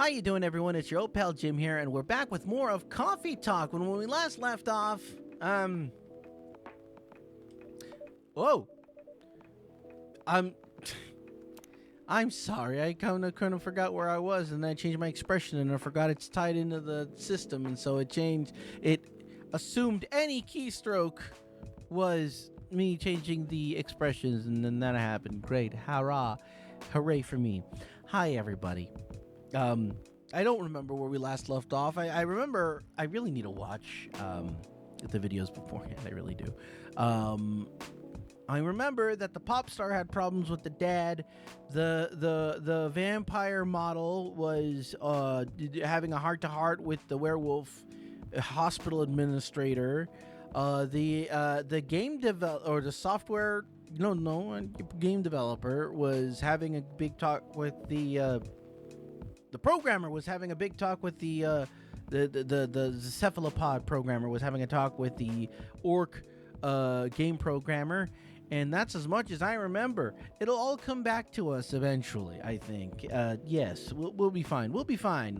How you doing, everyone? It's your old pal Jim here, and we're back with more of Coffee Talk. When we last left off, whoa, I'm sorry. I kind of forgot where I was, and I changed my expression, and I forgot it's tied into the system, and so it changed. It assumed any keystroke was me changing the expressions, and then that happened. Great, hooray for me! Hi, everybody. I don't remember where we last left off. I remember I really need to watch the videos beforehand. I really do. I remember that the pop star had problems with the dad. The vampire model was having a heart-to-heart with the werewolf hospital administrator. The game game developer was having a big talk with the programmer was having a big talk with the cephalopod programmer was having a talk with the orc game programmer, and that's as much as I remember. It'll all come back to us eventually, I think. Yes, we'll be fine. We'll be fine.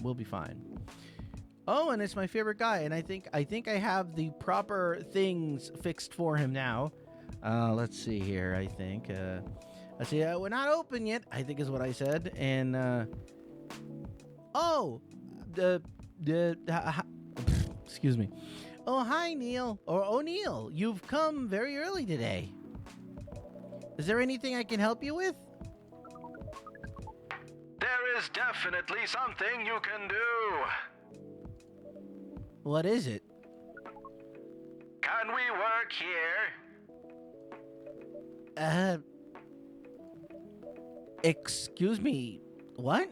Oh, and it's my favorite guy, and I think I have the proper things fixed for him now. Let's see here. I think let's see. We're not open yet, I think is what I said, and. Excuse me. Oh, hi, Neil. Or O'Neill. You've come very early today. Is there anything I can help you with? There is definitely something you can do. What is it? Can we work here? Excuse me. What?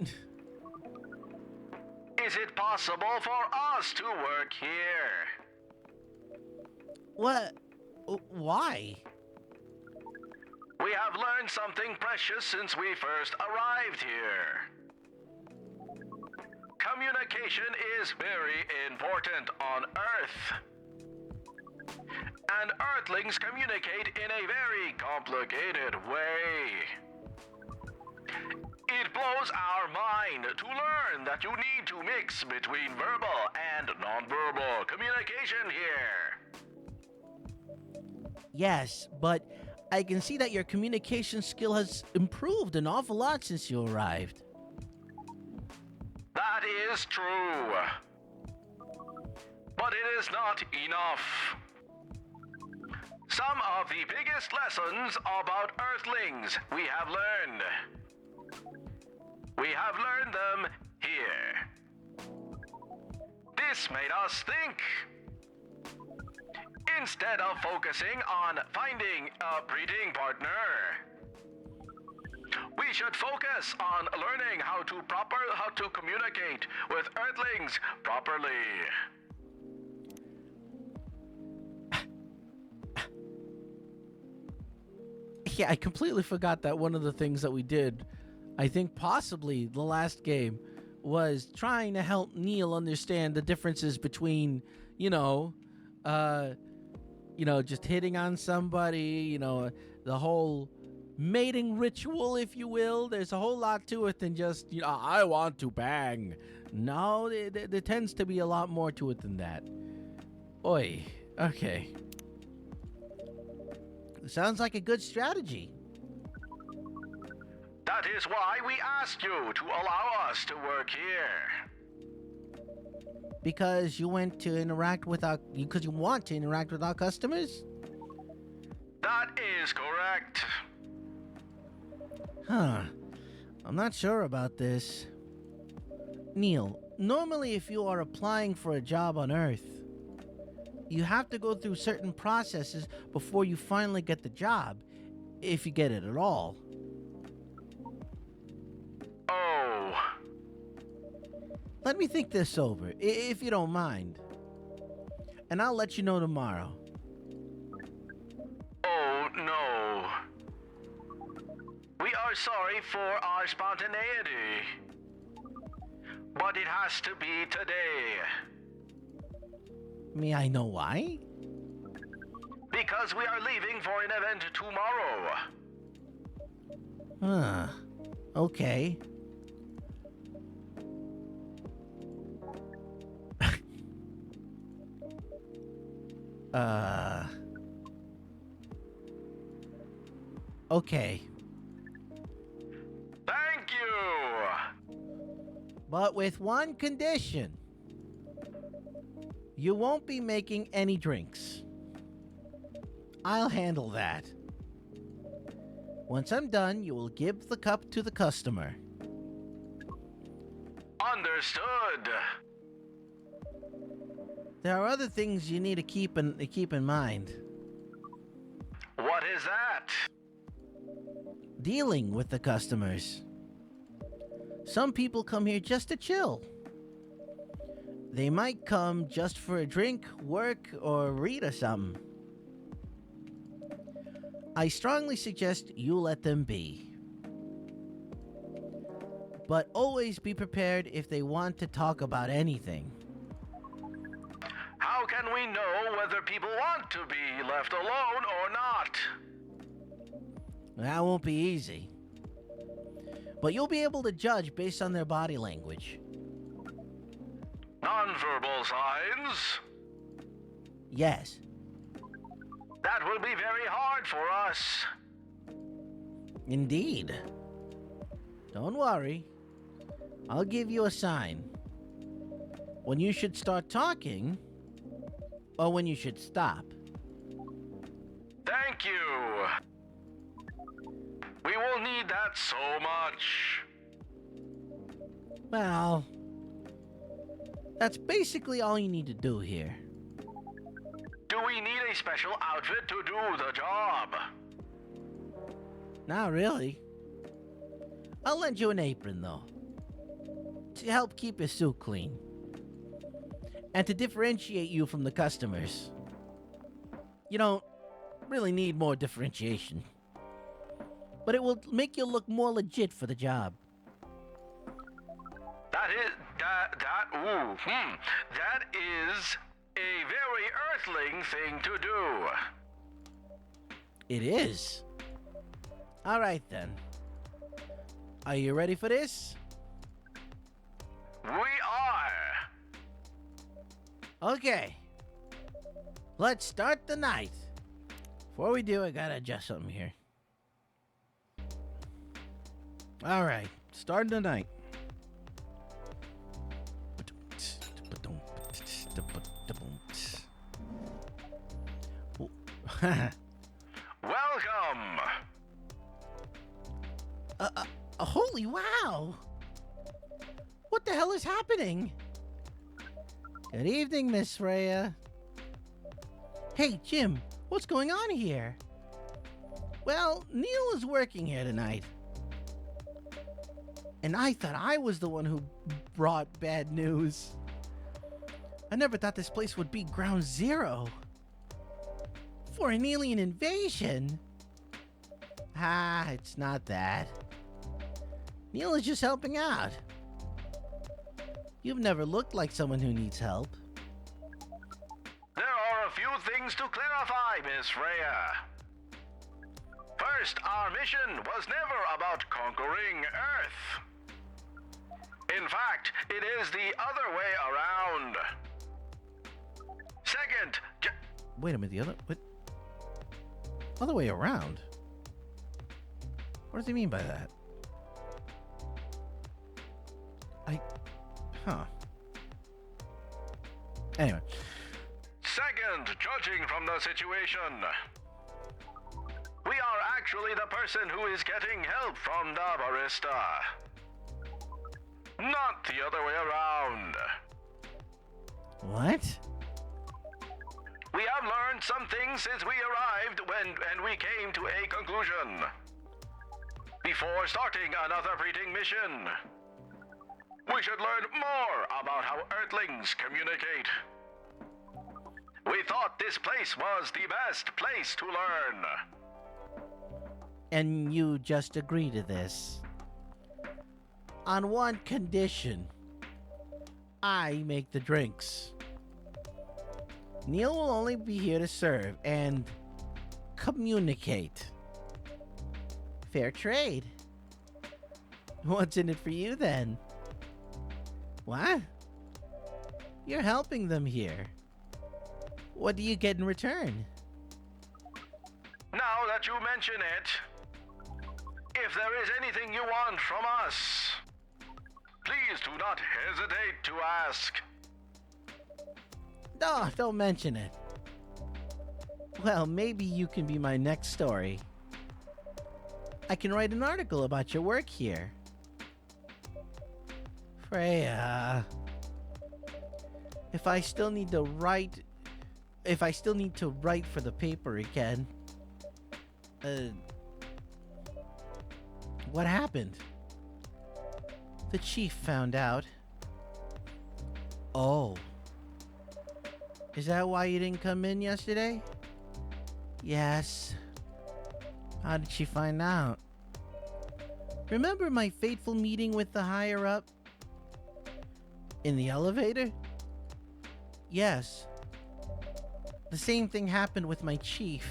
Is it possible for us to work here? What? Why? We have learned something precious since we first arrived here. Communication is very important on Earth. And Earthlings communicate in a very complicated way. It blows our mind to learn that you need to mix between verbal and nonverbal communication here. Yes, but I can see that your communication skill has improved an awful lot since you arrived. That is true. But it is not enough. Some of the biggest lessons about Earthlings we have learned. We have learned them here. This made us think. Instead of focusing on finding a breeding partner, we should focus on learning how to communicate with Earthlings properly. Yeah, I completely forgot that one of the things that we did, I think possibly the last game, was trying to help Neil understand the differences between, just hitting on somebody, the whole mating ritual, if you will. There's a whole lot to it than just, I want to bang. No, there tends to be a lot more to it than that. Oi, okay. Sounds like a good strategy. That is why we asked you to allow us to work here. Because you want to interact with our customers? That is correct. Huh. I'm not sure about this. Neil, normally if you are applying for a job on Earth, you have to go through certain processes before you finally get the job, if you get it at all. Oh. Let me think this over, if you don't mind. And I'll let you know tomorrow. Oh, no. We are sorry for our spontaneity. But it has to be today. May I know why? Because we are leaving for an event tomorrow. Okay. Okay. Thank you! But with one condition. You won't be making any drinks. I'll handle that. Once I'm done, you will give the cup to the customer. Understood. There are other things you need to keep in mind. What is that? Dealing with the customers. Some people come here just to chill. They might come just for a drink, work, or read or something. I strongly suggest you let them be. But always be prepared if they want to talk about anything. How can we know whether people want to be left alone or not? That won't be easy. But you'll be able to judge based on their body language. Nonverbal signs? Yes. That will be very hard for us. Indeed. Don't worry. I'll give you a sign. When you should start talking, or when you should stop. Thank you. We will need that so much. Well, that's basically all you need to do here. Do we need a special outfit to do the job? Not really. I'll lend you an apron, though, to help keep your suit clean. And to differentiate you from the customers. You don't really need more differentiation. But it will make you look more legit for the job. That is a very earthling thing to do. It is. All right, then. Are you ready for this? We are. Okay. Let's start the night. Before we do, I gotta adjust something here. All right, starting the night. Welcome. Holy wow! What the hell is happening? Good evening, Miss Freya. Hey, Jim, what's going on here? Well, Neil is working here tonight. And I thought I was the one who brought bad news. I never thought this place would be ground zero for an alien invasion. Ah, it's not that. Neil is just helping out. You've never looked like someone who needs help. There are a few things to clarify, Miss Freya. First, our mission was never about conquering Earth. In fact, it is the other way around. Second, Wait a minute, what? Other way around? What does he mean by that? Anyway. Second, judging from the situation, we are actually the person who is getting help from the barista. Not the other way around. What? We have learned some things since we arrived and we came to a conclusion. Before starting another breeding mission, we should learn more about how Earthlings communicate. We thought this place was the best place to learn. And you just agree to this? On one condition. I make the drinks. Neil will only be here to serve and communicate. Fair trade. What's in it for you then? What? You're helping them here. What do you get in return? Now that you mention it, if there is anything you want from us, please do not hesitate to ask. No, don't mention it. Well, maybe you can be my next story. I can write an article about your work here. Freya, if I still need to write for the paper again, what happened? The chief found out. Oh. Is that why you didn't come in yesterday? Yes. How did she find out? Remember my fateful meeting with the higher up? In the elevator? Yes. The same thing happened with my chief.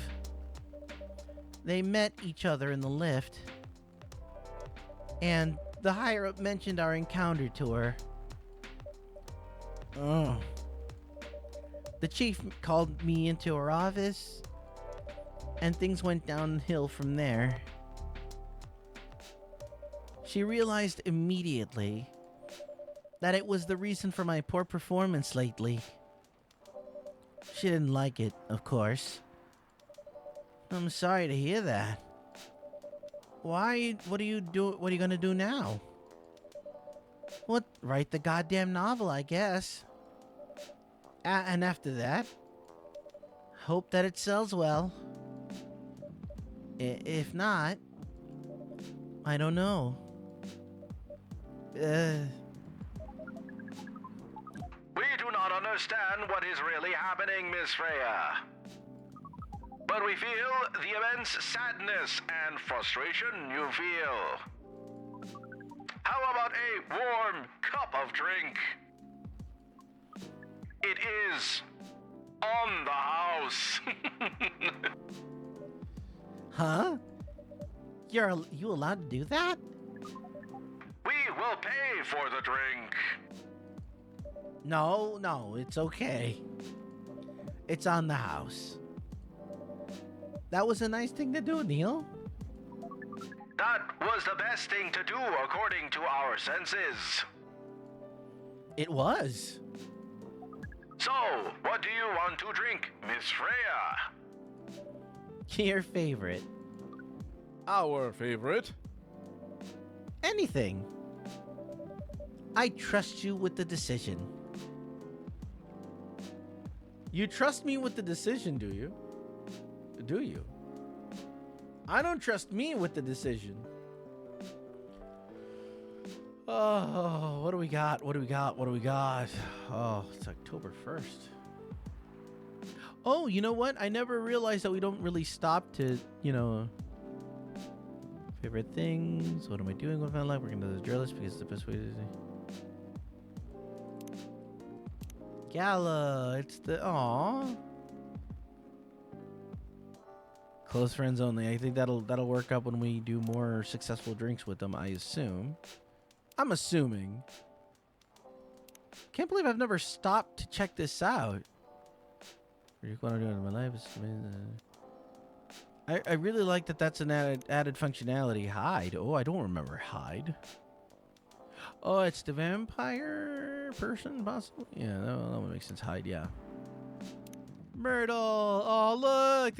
They met each other in the lift. And the higher up mentioned our encounter to her. Oh. The chief called me into her office, and things went downhill from there. She realized immediately that it was the reason for my poor performance lately. She didn't like it, of course. I'm sorry to hear that. Why? What are you gonna do now? What? Write the goddamn novel, I guess. And after that, hope that it sells well. If not, I don't know. We do not understand what is really happening, Miss Freya. But we feel the immense sadness and frustration you feel. How about a warm cup of drink? It is on the house. Huh? You allowed to do that? We will pay for the drink. No, it's okay. It's on the house. That was a nice thing to do, Neil. That was the best thing to do according to our senses. It was. So, what do you want to drink, Miss Freya? Your favorite. Our favorite. Anything. I trust you with the decision. You trust me with the decision, do you? Do you? I don't trust me with the decision. Oh, what do we got? What do we got? What do we got? Oh, it's October 1st. Oh, you know what? I never realized that we don't really stop to, favorite things. What am I doing with my life? We're going to do the drill list because it's the best way to do it. Gala. It's the... Aww. Close friends only. I think that'll work out when we do more successful drinks with them, I assume. I'm assuming. Can't believe I've never stopped to check this out. What you want to do in my life? I really like that that's an added functionality. Hide. Oh, I don't remember hide. Oh, it's the vampire person, possibly? Yeah, that would make sense. Hide, yeah. Myrtle. Oh, look.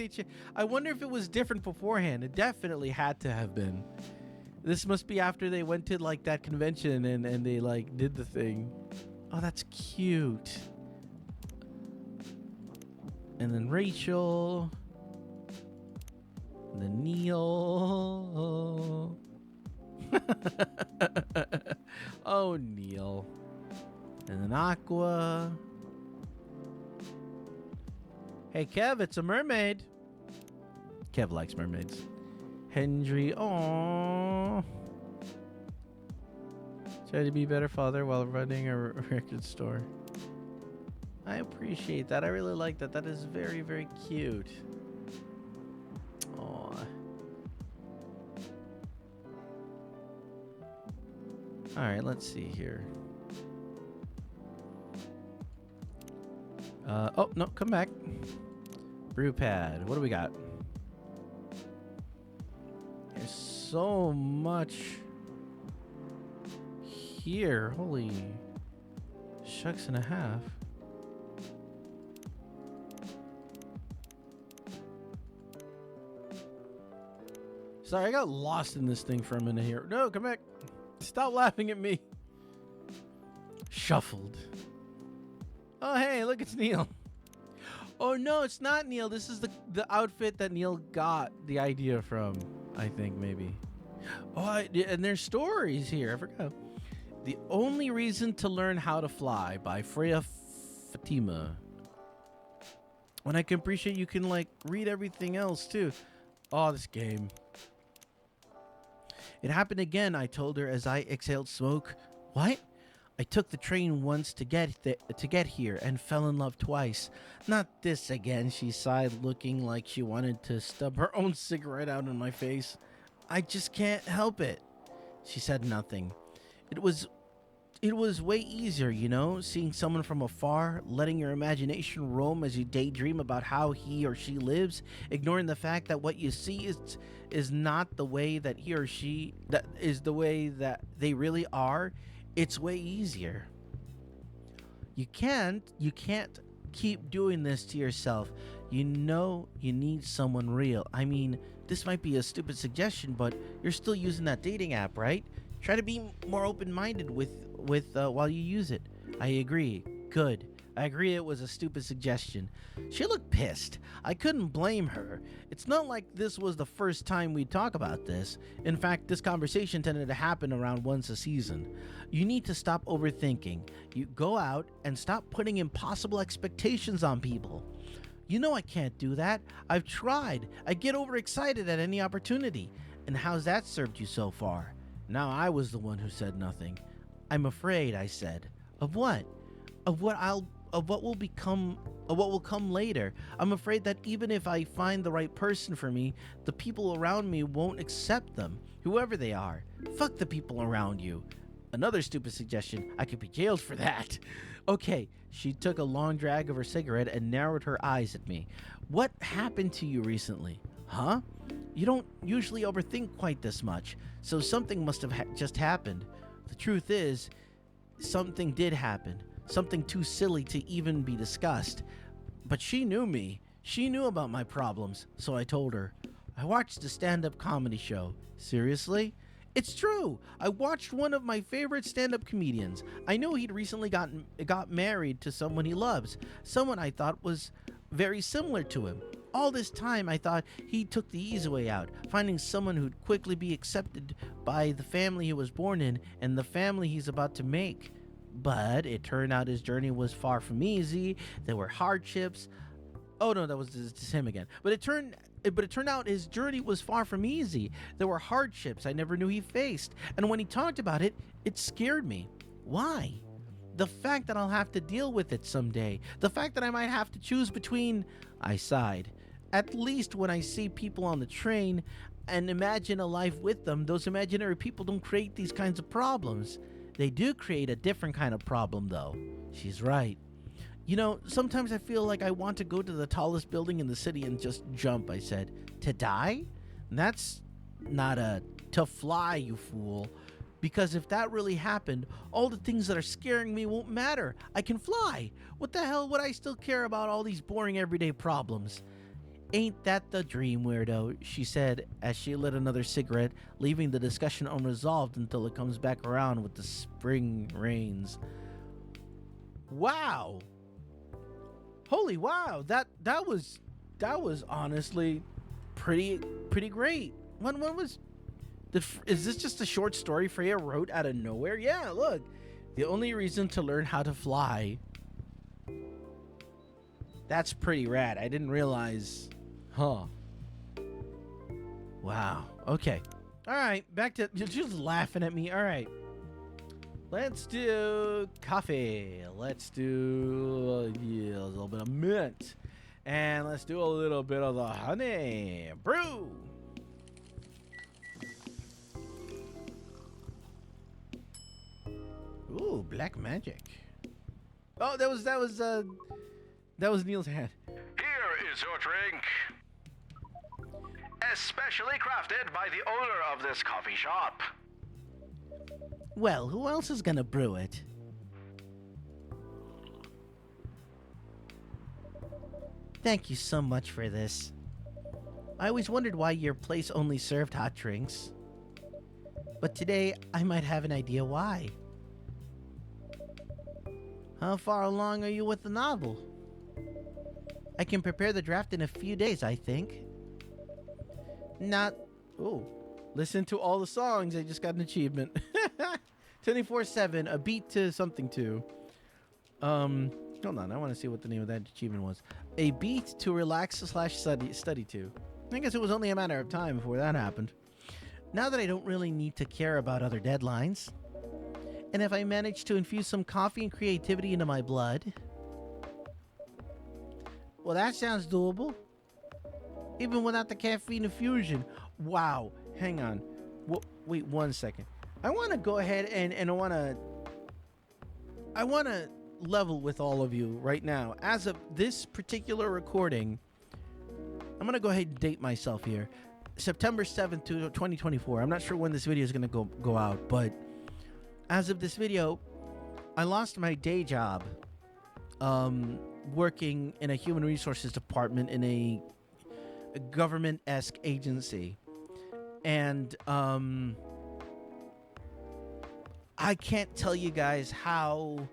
I wonder if it was different beforehand. It definitely had to have been. This must be after they went to, like, that convention and they, like, did the thing. Oh, that's cute. And then Rachel. And then Neil. Oh, Neil. And then Aqua. Hey, Kev, it's a mermaid. Kev likes mermaids. Hendry, aww. Try to be a better father while running a record store. I appreciate that. I really like that. That is very, very cute. Aww. Alright, let's see here. Oh, no, come back. Brew pad. What do we got? There's so much here. Holy shucks and a half. Sorry, I got lost in this thing for a minute here. No, come back. Stop laughing at me. Shuffled. Oh, hey, look, it's Neil. Oh, no, it's not Neil. This is the outfit that Neil got the idea from, I think, maybe. Oh, and there's stories here. I forgot. The Only Reason to Learn How to Fly by Freya Fatima. And I can appreciate you can, like, read everything else, too. Oh, this game. It happened again, I told her as I exhaled smoke. What? I took the train once to get here and fell in love twice. Not this again, she sighed, looking like she wanted to stub her own cigarette out in my face. I just can't help it. She said nothing. It was way easier, you know, seeing someone from afar, letting your imagination roam as you daydream about how he or she lives, ignoring the fact that what you see is not the way that he or she that is the way that they really are. It's way easier. You can't keep doing this to yourself. You know you need someone real. I mean, this might be a stupid suggestion, but you're still using that dating app, right? Try to be more open-minded with while you use it. I agree. Good. I agree it was a stupid suggestion. She looked pissed. I couldn't blame her. It's not like this was the first time we'd talk about this. In fact, this conversation tended to happen around once a season. You need to stop overthinking. You go out and stop putting impossible expectations on people. You know I can't do that. I've tried. I get overexcited at any opportunity. And how's that served you so far? Now I was the one who said nothing. I'm afraid, I said. Of what? Of what will come later. I'm afraid that even if I find the right person for me, the people around me won't accept them, whoever they are. Fuck the people around you. Another stupid suggestion. I could be jailed for that. Okay, she took a long drag of her cigarette and narrowed her eyes at me. What happened to you recently? Huh? You don't usually overthink quite this much, so something must have just happened. The truth is, something did happen. Something too silly to even be discussed. But she knew me. She knew about my problems, so I told her. I watched a stand-up comedy show. Seriously? It's true. I watched one of my favorite stand-up comedians. I know he'd recently got married to someone he loves, someone I thought was very similar to him. All this time, I thought he took the easy way out, finding someone who'd quickly be accepted by the family he was born in and the family he's about to make. But it turned out his journey was far from easy. There were hardships. Oh no, that was just him again. But it turned out his journey was far from easy. There were hardships I never knew he faced. And when he talked about it, it scared me. Why? The fact that I'll have to deal with it someday. The fact that I might have to choose between... I sighed. At least when I see people on the train and imagine a life with them, those imaginary people don't create these kinds of problems. They do create a different kind of problem, though. She's right. You know, sometimes I feel like I want to go to the tallest building in the city and just jump, I said. To die? That's not to fly, you fool. Because if that really happened, all the things that are scaring me won't matter. I can fly. What the hell would I still care about all these boring everyday problems? Ain't that the dream, weirdo, she said as she lit another cigarette, leaving the discussion unresolved until it comes back around with the spring rains. Wow. Holy wow. That was honestly pretty great. When was is this just a short story Freya wrote out of nowhere? Yeah, look. The Only Reason to Learn How to Fly. That's pretty rad. I didn't realize. Huh. Wow. Okay. All right. Back to... You're just laughing at me. All right. Let's do coffee. Let's do a little bit of mint. And let's do a little bit of the honey. Brew. Ooh, black magic. Oh, that was That was Neil's hand. Here is your drink. Especially crafted by the owner of this coffee shop. Well, who else is gonna brew it? Thank you so much for this. I always wondered why your place only served hot drinks. But today, I might have an idea why. How far along are you with the novel? I can prepare the draft in a few days, I think. Not... Oh. Listen to all the songs. I just got an achievement. 24/7, a beat to something to. Hold on. I want to see what the name of that achievement was. A beat to relax / study to. I guess it was only a matter of time before that happened. Now that I don't really need to care about other deadlines, and if I manage to infuse some coffee and creativity into my blood, well, that sounds doable. Even without the caffeine infusion. Wow. Hang on. Wait 1 second. I want to go ahead and I want to level with all of you right now. As of this particular recording, I'm going to go ahead and date myself here. September 7th, 2024. I'm not sure when this video is going to go out, but as of this video, I lost my day job working in a human resources department in a government-esque agency. And I can't tell you guys how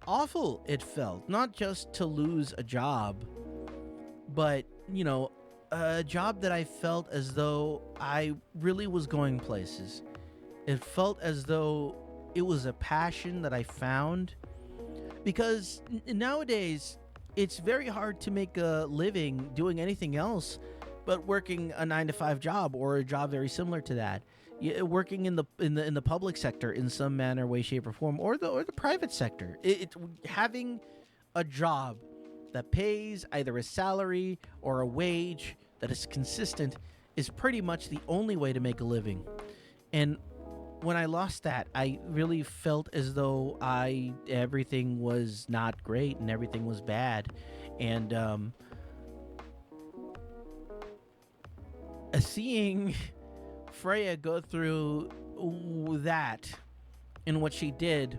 awful it felt. Not just to lose a job, but, you know, a job that I felt as though I really was going places. It felt as though it was a passion that I found. Because nowadays, it's very hard to make a living doing anything else but working a 9-to-5 job or a job very similar to that. Working in the public sector in some manner, way, shape, or form, or the private sector. Having a job that pays either a salary or a wage that is consistent is pretty much the only way to make a living. And when I lost that, I really felt as though everything was not great and everything was bad. And seeing Freya go through that and what she did,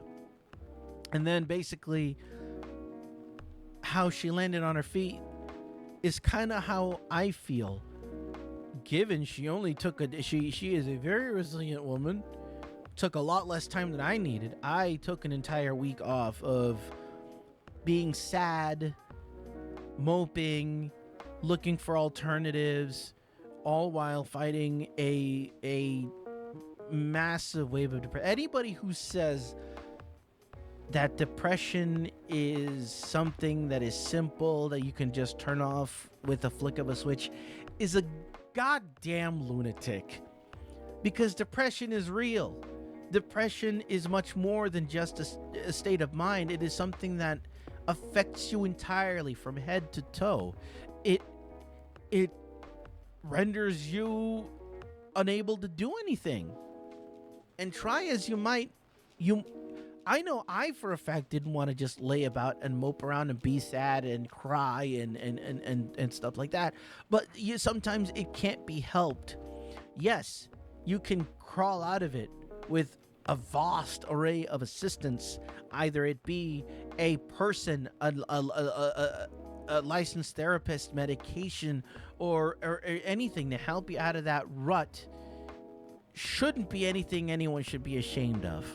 and then basically how she landed on her feet, is kind of how I feel. Given she only took she is a very resilient woman, took a lot less time than I needed. I took an entire week off of being sad, moping, looking for alternatives, all while fighting a massive wave of depression. Anybody who says that depression is something that is simple, that you can just turn off with a flick of a switch, is a goddamn lunatic. Because depression is real. Depression is much more than just a state of mind. It is something that affects you entirely from head to toe. It renders you unable to do anything. And try as you might, I know I for a fact didn't want to just lay about and mope around and be sad and cry and stuff like that. But sometimes it can't be helped. Yes, you can crawl out of it with a vast array of assistance, either it be a person, a licensed therapist, medication, or anything to help you out of that rut. Shouldn't be anything anyone should be ashamed of.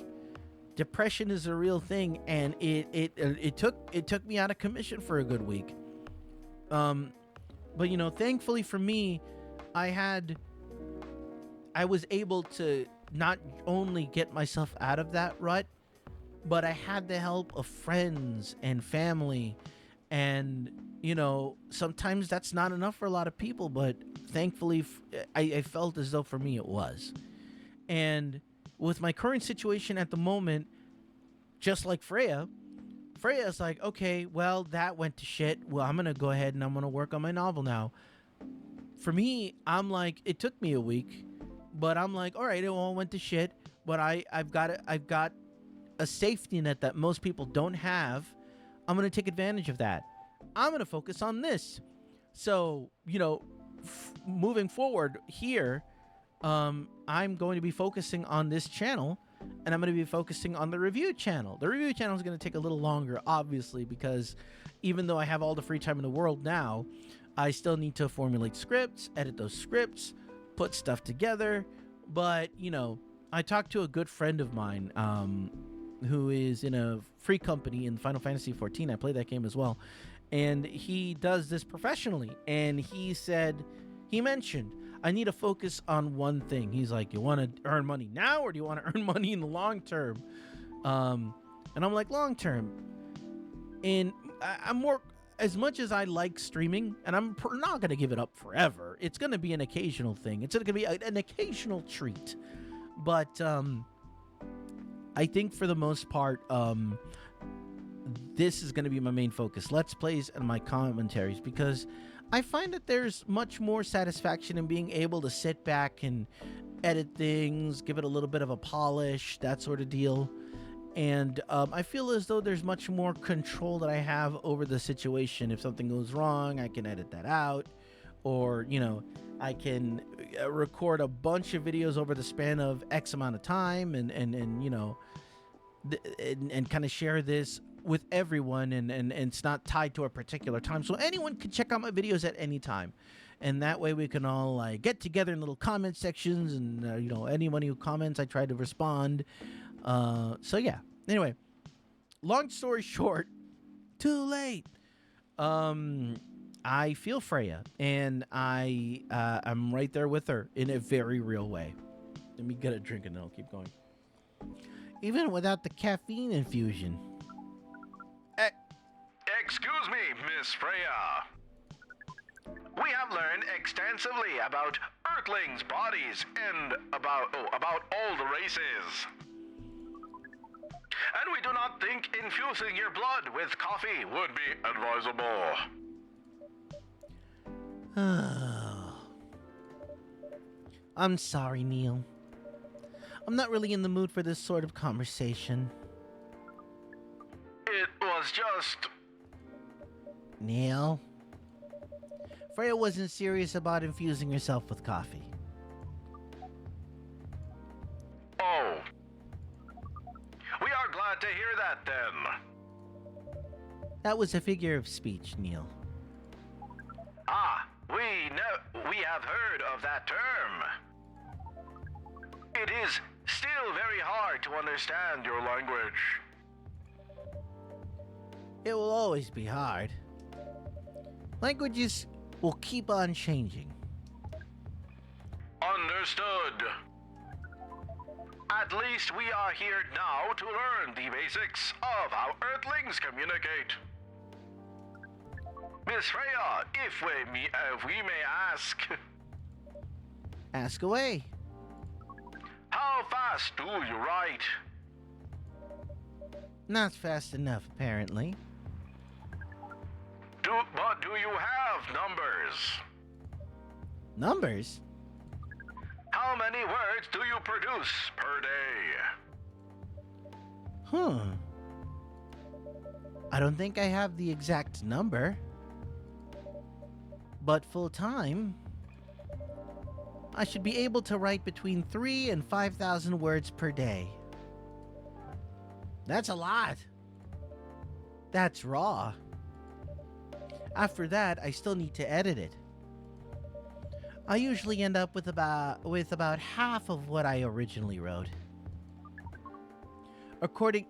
Depression is a real thing, and it took me out of commission for a good week. But you know, thankfully for me, I was able to not only get myself out of that rut, but I had the help of friends and family. And, you know, sometimes that's not enough for a lot of people, but thankfully I felt as though for me it was. And with my current situation at the moment, just like Freya's like, okay, well, that went to shit. Well, I'm going to go ahead and I'm going to work on my novel now. For me, I'm like, it took me a week, but I'm like, all right, it all went to shit, but I've got a safety net that most people don't have. I'm going to take advantage of that. I'm going to focus on this. So, moving forward here, I'm going to be focusing on this channel, and I'm going to be focusing on the review channel. The review channel is going to take a little longer, obviously, because even though I have all the free time in the world now, I still need to formulate scripts, edit those scripts, put stuff together. But, I talked to a good friend of mine who is in a free company in Final Fantasy XIV. I play that game as well. And he does this professionally. And he mentioned, I need to focus on one thing. He's like, you want to earn money now, or do you want to earn money in the long term? And I'm like, long term. And I'm more, as much as I like streaming, and I'm not going to give it up forever. It's going to be an occasional thing. It's going to be an occasional treat. But I think for the most part, this is going to be my main focus. Let's Plays and my commentaries, because I find that there's much more satisfaction in being able to sit back and edit things, give it a little bit of a polish, that sort of deal. And I feel as though there's much more control that I have over the situation. If something goes wrong, I can edit that out. Or, I can record a bunch of videos over the span of X amount of time and kind of share this with everyone, and it's not tied to a particular time, so anyone can check out my videos at any time, and that way we can all get together in little comment sections, and anyone who comments, I try to respond. So yeah, anyway, long story short, too late. I feel Freya, and I'm right there with her in a very real way. Let me get a drink and then I'll keep going. Even without the caffeine infusion. Excuse me, Miss Freya. We have learned extensively about Earthlings' bodies and about all the races. And we do not think infusing your blood with coffee would be advisable. I'm sorry, Neil. I'm not really in the mood for this sort of conversation. It was just... Neil? Freya wasn't serious about infusing herself with coffee. Oh. We are glad to hear that, then. That was a figure of speech, Neil. Ah, we have heard of that term. It is still very hard to understand your language. It will always be hard. Languages will keep on changing. Understood. At least we are here now to learn the basics of how Earthlings communicate. Miss Freya, if we may ask... Ask away. How fast do you write? Not fast enough, apparently. But do you have numbers? Numbers? How many words do you produce per day? I don't think I have the exact number. But full time, I should be able to write between 3,000 and 5,000 words per day. That's a lot. That's raw. After that, I still need to edit it. I usually end up with about half of what I originally wrote. According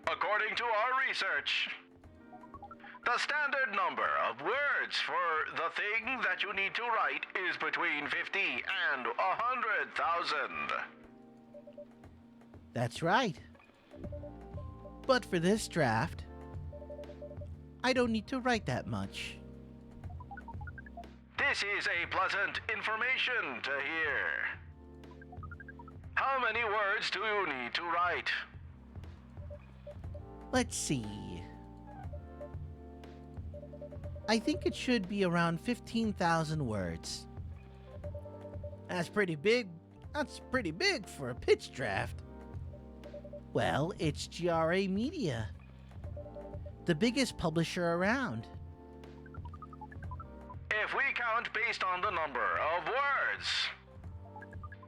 to our research, the standard number of words for the thing that you need to write is between 50 and 100,000. That's right. But for this draft, I don't need to write that much. This is a pleasant information to hear. How many words do you need to write? Let's see. I think it should be around 15,000 words. That's pretty big. That's pretty big for a pitch draft. Well, it's GRA Media, the biggest publisher around. count based on the number of words.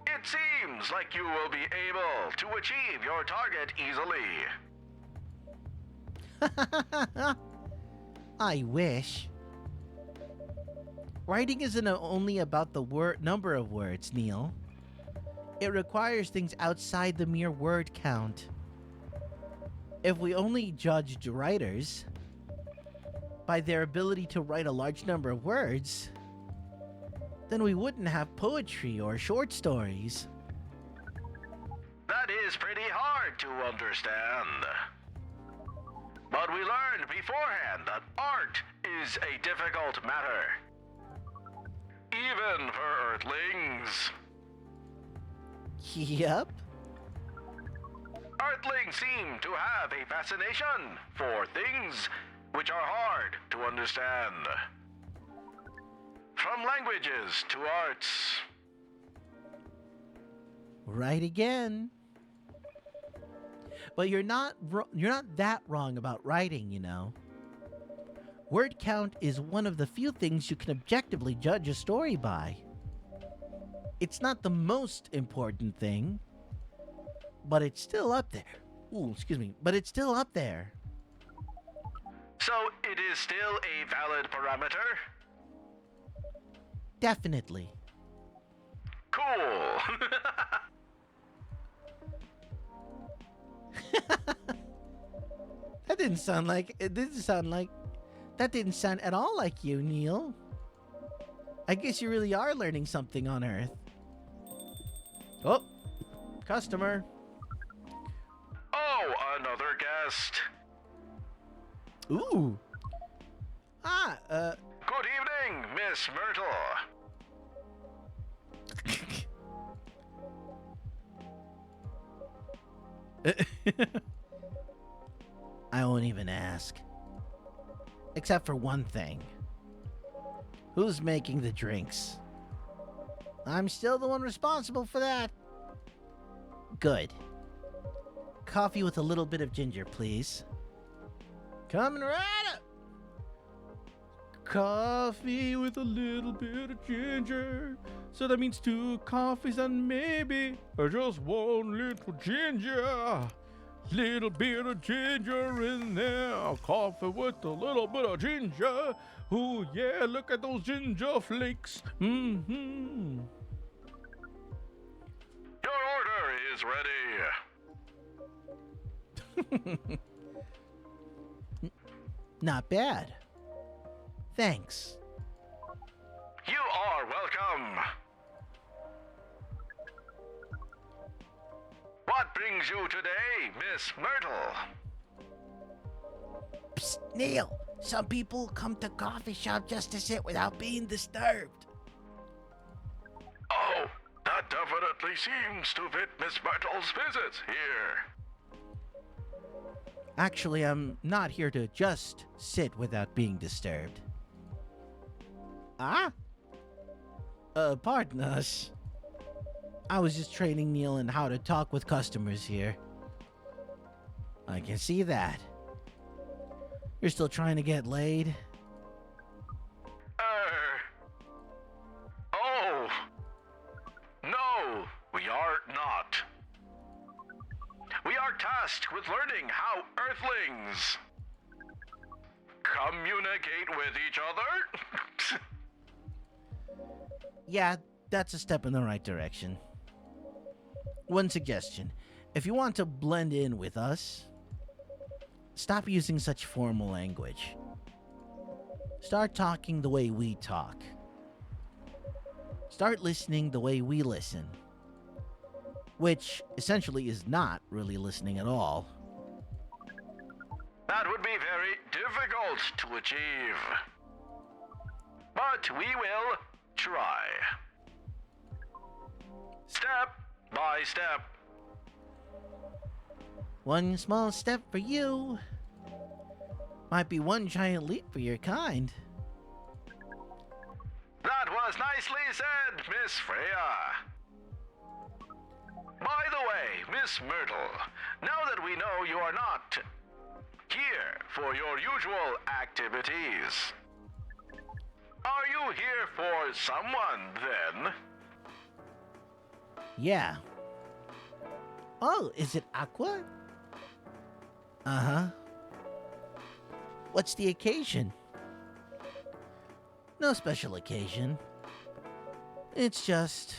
It seems like you will be able to achieve your target easily. I wish. Writing isn't only about the number of words, Neil. It requires things outside the mere word count. If we only judged writers by their ability to write a large number of words, then we wouldn't have poetry or short stories. That is pretty hard to understand. But we learned beforehand that art is a difficult matter. Even for Earthlings. Yep. Earthlings seem to have a fascination for things which are hard to understand. From languages to arts. Right again. But you're not that wrong about writing, you know. Word count is one of the few things you can objectively judge a story by. It's not the most important thing, but it's still up there. Ooh, excuse me, but it's still up there. So it is still a valid parameter? Definitely. Cool. That didn't sound at all like you, Neil. I guess you really are learning something on Earth. Oh, customer. Oh, another guest. Ooh. Good evening, Miss Myrtle. I won't even ask. Except for one thing. Who's making the drinks? I'm still the one responsible for that. Good. Coffee with a little bit of ginger, please. Coming right up. Coffee with a little bit of ginger. So that means 2 coffees and maybe just 1 little ginger. Little bit of ginger in there. Coffee with a little bit of ginger. Oh yeah, look at those ginger flakes. Mm-hmm. Your order is ready. Not bad. Thanks. You are welcome. What brings you today, Miss Myrtle? Psst, Neil. Some people come to coffee shop just to sit without being disturbed. Oh, that definitely seems to fit Miss Myrtle's visit here. Actually, I'm not here to just sit without being disturbed. Ah? Pardon us. I was just training Neil in how to talk with customers here. I can see that. You're still trying to get laid? Oh. No, we are not. We are tasked with learning how Earthlings communicate with each other. Yeah, that's a step in the right direction. One suggestion. If you want to blend in with us, stop using such formal language. Start talking the way we talk. Start listening the way we listen. Which essentially is not really listening at all. That would be very difficult to achieve. But we will try. Step by step. One small step for you. Might be one giant leap for your kind. That was nicely said, Miss Freya. By the way, Miss Myrtle, now that we know you are not here for your usual activities, Are you here for someone, then? Yeah. Oh, is it Aqua? Uh-huh. What's the occasion? No special occasion. It's just...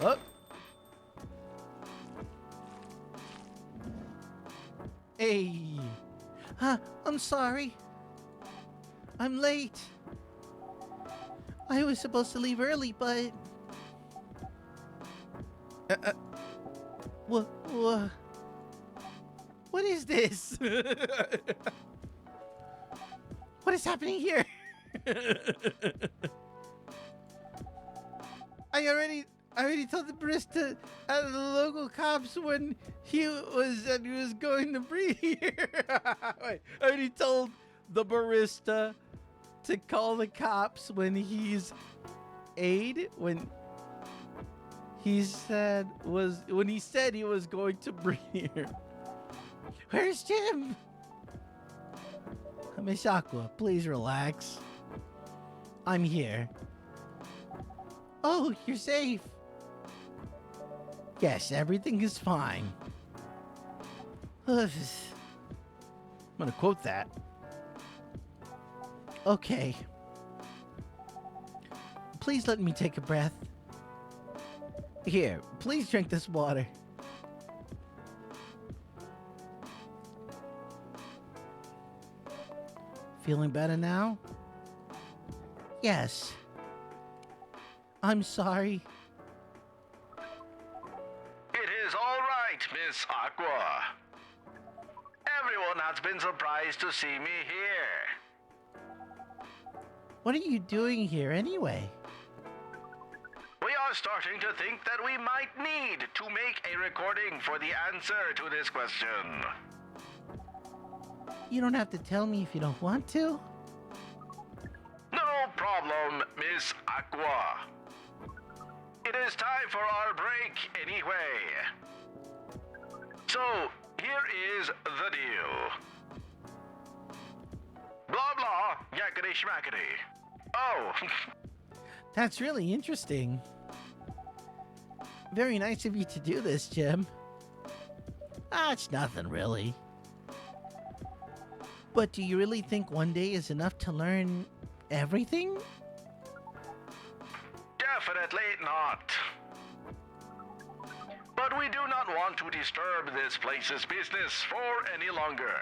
Oh. Hey. I'm sorry. I'm late. I was supposed to leave early, but... What is this? What is happening here? I already told the barista at the local cops when he was going to breathe here. Wait, I already told the barista to call the cops when he's when he said he was going to breathe here. Where's Jim? Miss Aqua, please relax. I'm here. Oh, you're safe. Yes, everything is fine. I'm gonna quote that. Okay. Please let me take a breath. Here, please drink this water. Feeling better now? Yes. I'm sorry. It is all right, Miss Aqua. Everyone has been surprised to see me here. What are you doing here anyway? We are starting to think that we might need to make a recording for the answer to this question. You don't have to tell me if you don't want to. No problem, Miss Aqua. It is time for our break anyway. So, here is the deal. Blah blah, yakety schmackety. Oh, That's really interesting. Very nice of you to do this, Jim. It's nothing really. But do you really think one day is enough to learn everything? definitely not. But we do not want to disturb this place's business for any longer.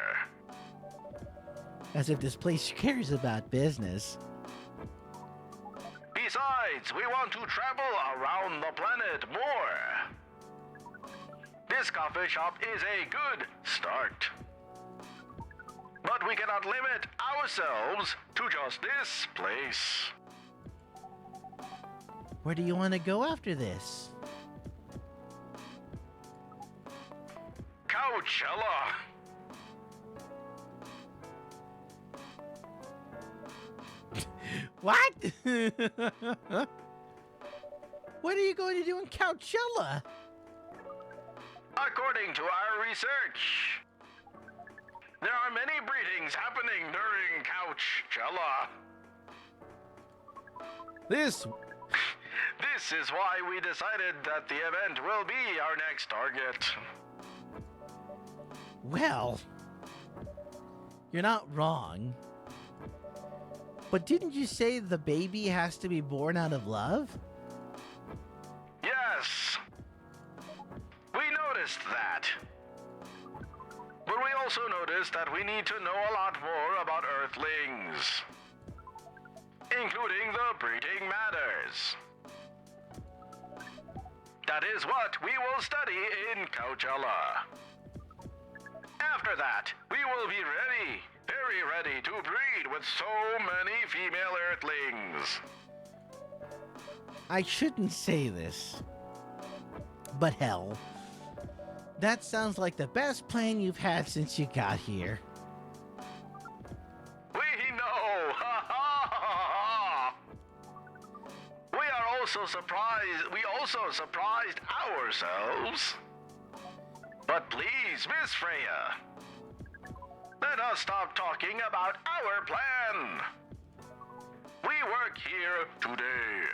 As if this place cares about business. Besides, we want to travel around the planet more. This coffee shop is a good start. But we cannot limit ourselves to just this place. Where do you want to go after this? Coachella. What? What are you going to do in Coachella? According to our research, there are many breedings happening during Coachella. This This is why we decided that the event will be our next target. Well, you're not wrong. But didn't you say the baby has to be born out of love? Yes, we noticed that. But we also noticed that we need to know a lot more about Earthlings, including the breeding matters. That is what we will study in Coachella. After that, we will be ready, very ready to breed with so many female Earthlings. I shouldn't say this, but hell, that sounds like the best plan you've had since you got here. We know! Ha ha ha ha! We are also surprised. We also surprised ourselves. But please, Miss Freya, let us stop talking about our plan. We work here today.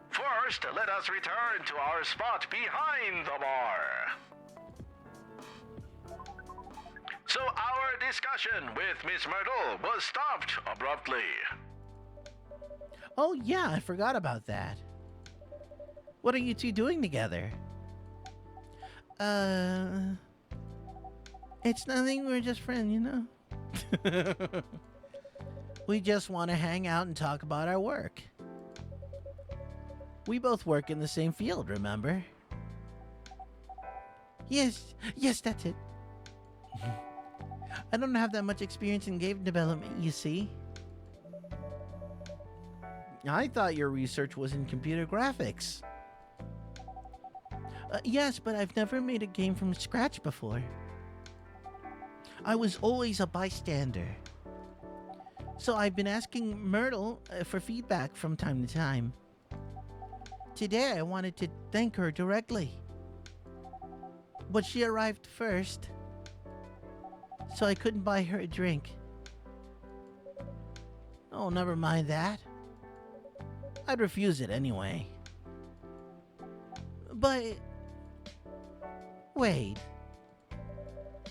First, let us return to our spot behind the bar. So our discussion with Miss Myrtle was stopped abruptly. Oh, yeah, I forgot about that. What are you two doing together? It's nothing. We're just friends, you know? We just want to hang out and talk about our work. We both work in the same field, remember? Yes, that's it. I don't have that much experience in game development, you see. I thought your research was in computer graphics. Yes, but I've never made a game from scratch before. I was always a bystander. So I've been asking Myrtle for feedback from time to time. Today I wanted to thank her directly. But she arrived first, so I couldn't buy her a drink. Oh, never mind that. I'd refuse it anyway. But wait.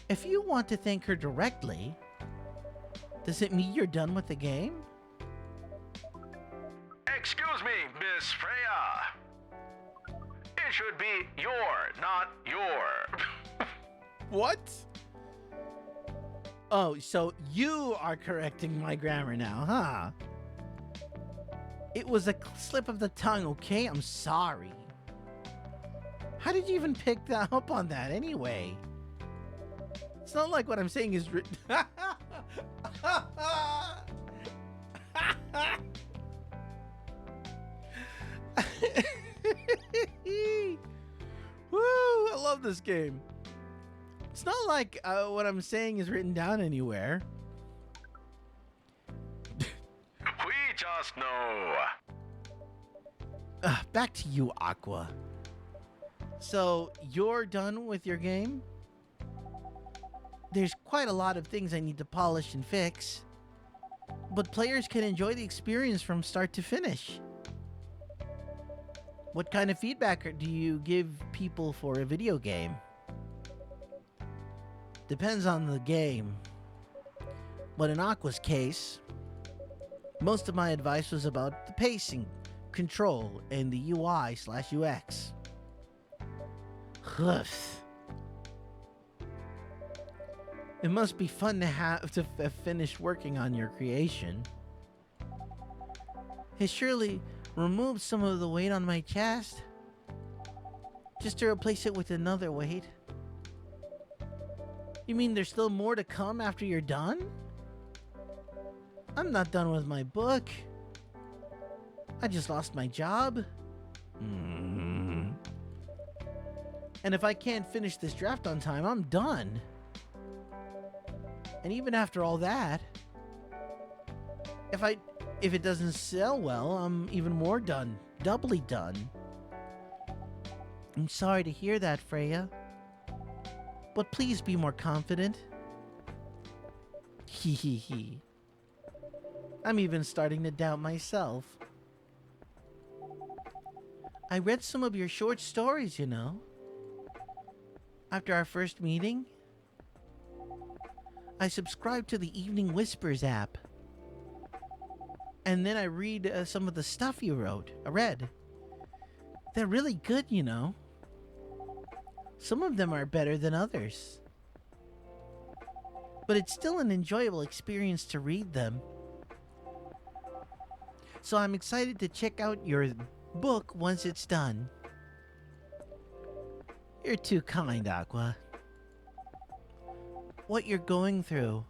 If you want to thank her directly, does it mean you're done with the game? Excuse me, Miss Freya. It should be your, not your. What? Oh, so you are correcting my grammar now, huh? It was a slip of the tongue, okay? I'm sorry. How did you even pick that up on that anyway? It's not like what I'm saying is written. Woo! I love this game. It's not like what I'm saying is written down anywhere. We just know. Back to you, Aqua. So, you're done with your game? There's quite a lot of things I need to polish and fix, but players can enjoy the experience from start to finish. What kind of feedback do you give people for a video game? Depends on the game. But in Aqua's case, most of my advice was about the pacing, control, and the UI/UX. It must be fun to have finished working on your creation. It surely removed some of the weight on my chest, just to replace it with another weight. You mean there's still more to come after you're done? I'm not done with my book. I just lost my job. And if I can't finish this draft on time, I'm done. And even after all that, if it doesn't sell well, I'm even more done. Doubly done. I'm sorry to hear that, Freya. But please be more confident. Hee hee hee. I'm even starting to doubt myself. I read some of your short stories, you know. After our first meeting, I subscribed to the Evening Whispers app. And then I read some of the stuff you read. They're really good, you know. Some of them are better than others. But it's still an enjoyable experience to read them. So I'm excited to check out your book once it's done. You're too kind, Aqua. What you're going through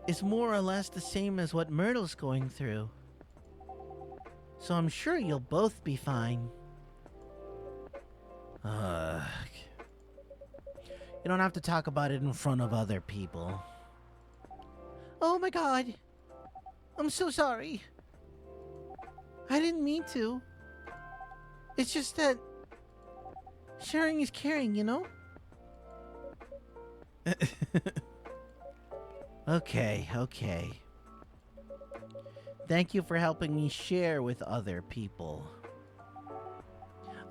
is more or less the same as what Myrtle's going through. So I'm sure you'll both be fine. You don't have to talk about it in front of other people. Oh my god. I'm so sorry. I didn't mean to. It's just that sharing is caring, you know? Okay. Thank you for helping me share with other people.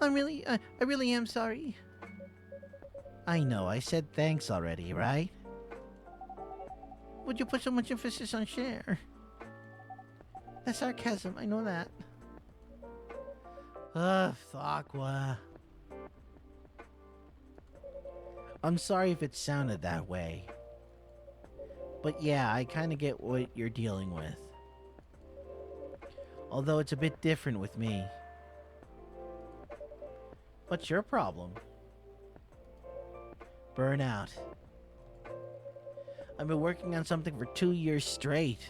I really am sorry. I know, I said thanks already, right? Would you put so much emphasis on share? That's sarcasm, I know that. Ugh, Aqua. I'm sorry if it sounded that way. But yeah, I kind of get what you're dealing with. Although it's a bit different with me. What's your problem? Burnout. I've been working on something for 2 years straight.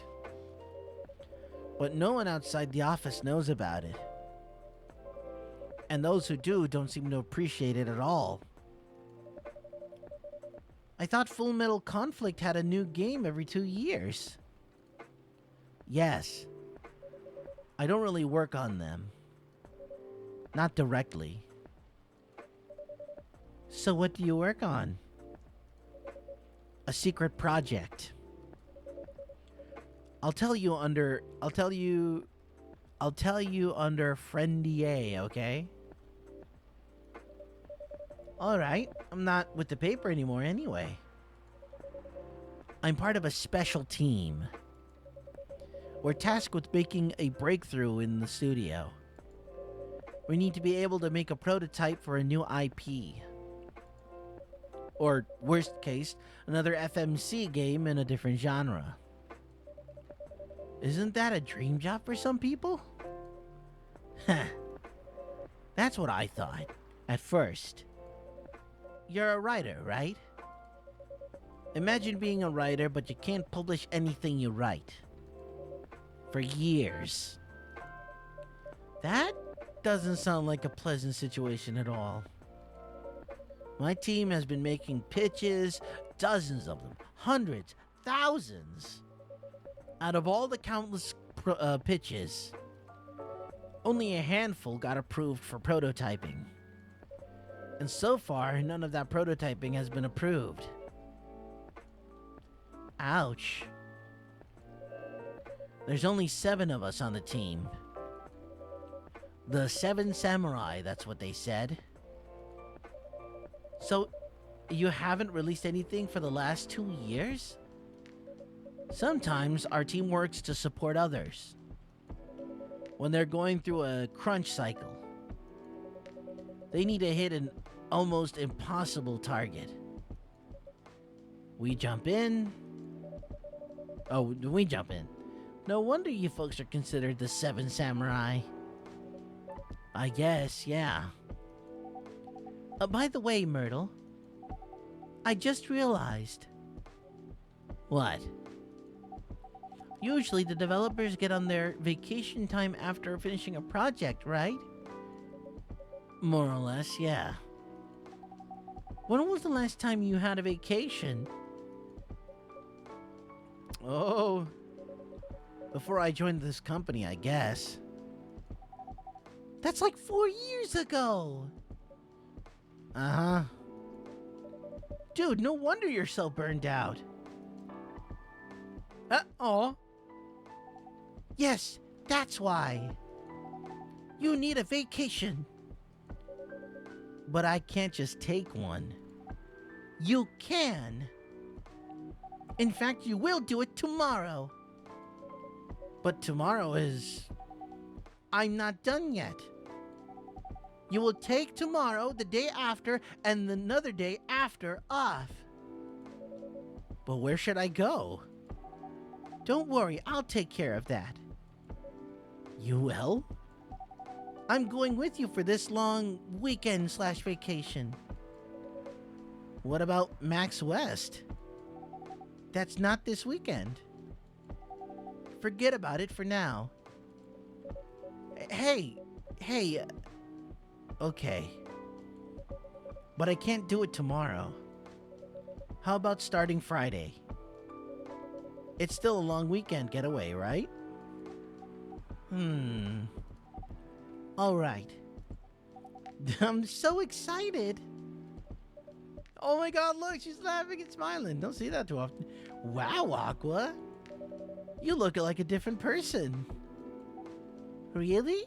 But no one outside the office knows about it. And those who do don't seem to appreciate it at all. I thought Full Metal Conflict had a new game every 2 years. Yes. I don't really work on them. Not directly. So what do you work on? A secret project. I'll tell you under Friendly A, okay? Alright, I'm not with the paper anymore anyway. I'm part of a special team. We're tasked with making a breakthrough in the studio. We need to be able to make a prototype for a new IP. Or, worst case, another FMC game in a different genre. Isn't that a dream job for some people? Heh. That's what I thought, at first. You're a writer, right? Imagine being a writer, but you can't publish anything you write. For years. That doesn't sound like a pleasant situation at all. My team has been making pitches, dozens of them, hundreds, thousands. Out of all the countless pitches, only a handful got approved for prototyping. And so far, none of that prototyping has been approved. Ouch. There's only 7 of us on the team. The 7 samurai, that's what they said. So, you haven't released anything for the last 2 years? Sometimes our team works to support others when they're going through a crunch cycle. They need to hit an almost impossible target. We jump in. Oh, we jump in. No wonder you folks are considered the 7 samurai. I guess, yeah. By the way, Myrtle, I just realized. What? Usually the developers get on their vacation time after finishing a project, right? More or less, yeah. When was the last time you had a vacation? Oh, before I joined this company, I guess. That's like 4 years ago! Uh-huh. Dude, no wonder you're so burned out. Uh-oh. Yes, that's why. You need a vacation. But I can't just take one. You can. In fact, you will do it tomorrow. But tomorrow is... I'm not done yet. You will take tomorrow, the day after, and another day after off. But where should I go? Don't worry, I'll take care of that. You will? I'm going with you for this long weekend/vacation. What about Max West? That's not this weekend. Forget about it for now. Hey, okay. But I can't do it tomorrow. How about starting Friday? It's still a long weekend getaway, right? Alright. I'm so excited. Oh my god, look, she's laughing and smiling. Don't see that too often. Wow, Aqua. You look like a different person. Really?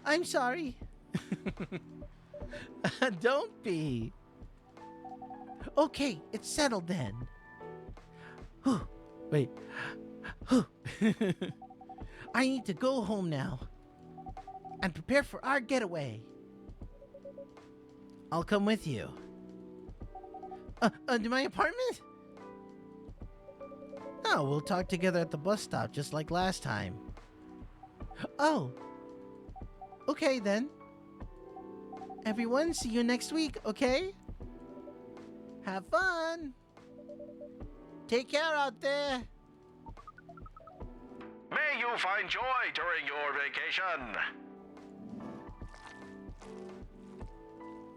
I'm sorry. Don't be. Okay, it's settled then. Whew. Wait. Whew. I need to go home now and prepare for our getaway. I'll come with you. To my apartment? No, we'll talk together at the bus stop just like last time. Oh. Okay then. Everyone, see you next week, okay? Have fun. Take care out there. May you find joy during your vacation.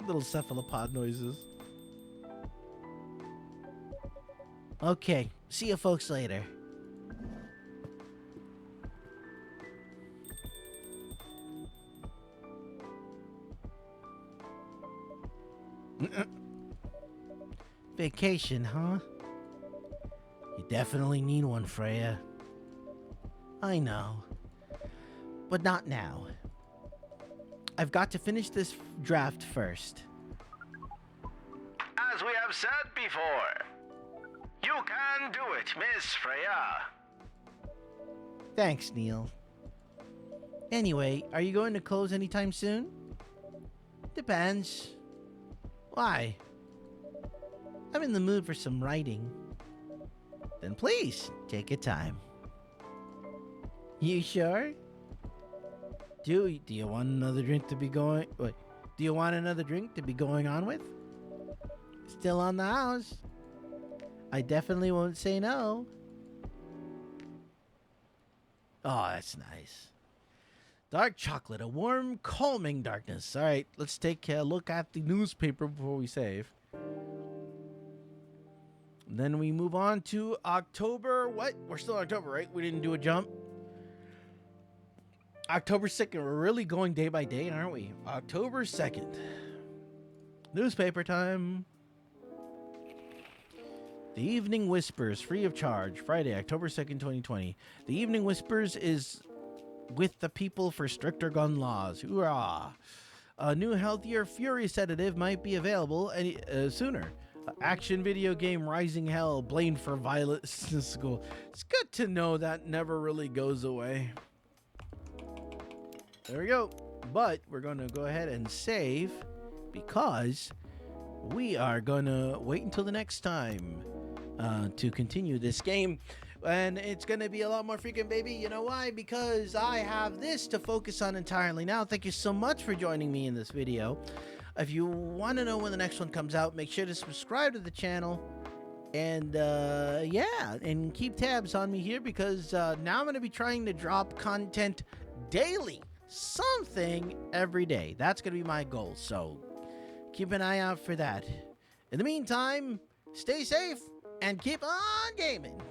Little cephalopod noises. Okay, see you folks later. Vacation, huh? You definitely need one, Freya. I know. But not now. I've got to finish this draft first. As we have said before, you can do it, Miss Freya. Thanks, Neil. Anyway, are you going to close anytime soon? Depends. Why? I'm in the mood for some writing. Then please, take your time. You sure? Do you want another drink to be going... Wait, do you want another drink to be going on with? Still on the house. I definitely won't say no. Oh, that's nice. Dark chocolate, a warm, calming darkness. All right, let's take a look at the newspaper before we save. Then we move on to October. What? We're still in October, right? We didn't do a jump. October 2nd. We're really going day by day, aren't we? October 2nd. Newspaper time. The Evening Whispers, free of charge. Friday, October 2nd, 2020. The Evening Whispers is with the people for stricter gun laws. Hoorah! A new, healthier Fury sedative might be available any sooner. Action video game Rising Hell, blamed for violence in school. It's good to know that never really goes away. There we go. But we're going to go ahead and save because we are going to wait until the next time to continue this game. And it's going to be a lot more freaking, baby. You know why? Because I have this to focus on entirely now. Thank you so much for joining me in this video. If you want to know when the next one comes out, make sure to subscribe to the channel. And yeah, and keep tabs on me here because now I'm going to be trying to drop content daily. Something every day. That's going to be my goal. So keep an eye out for that. In the meantime, stay safe and keep on gaming.